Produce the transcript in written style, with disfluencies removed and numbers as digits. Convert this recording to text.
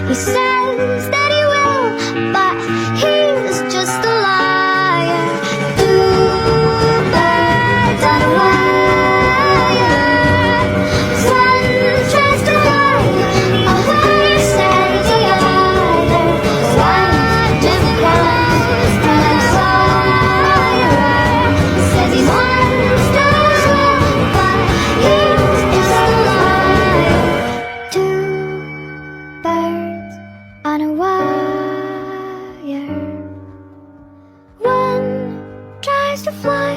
He says that he will, but he's just a liar. Two birds on a wire. One tries to fly away, says the other. One just cries and I'm sorry. Says he wants to swim, but he's just a liar. Two birds on a wire. One tries to fly